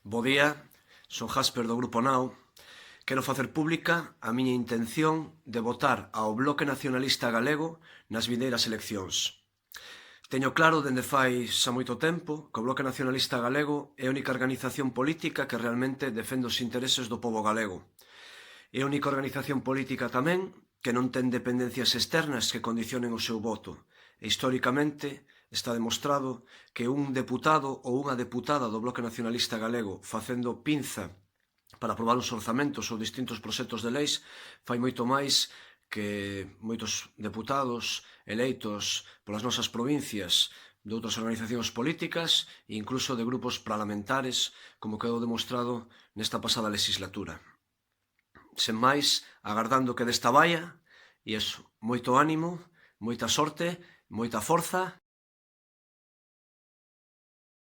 Bo día, son Jasper do Grupo Nao. Quero facer pública a miña intención de votar ao Bloque Nacionalista Galego nas vindeiras eleccións. Teño claro dende fai xa moito tempo que o Bloque Nacionalista Galego é a única organización política que realmente defende os intereses do pobo galego. É a única organización política tamén que non ten dependencias externas que condicionen o seu voto. E históricamente está demostrado que un deputado ou unha deputada do Bloque Nacionalista Galego facendo pinza para aprobar os orzamentos ou distintos proxectos de leis fai moito máis que moitos deputados eleitos polas nosas provincias de outras organizacións políticas e incluso de grupos parlamentares, como quedou demostrado nesta pasada legislatura. Sen máis, agardando que desta vaia, e iso, moito ánimo, moita sorte, moita forza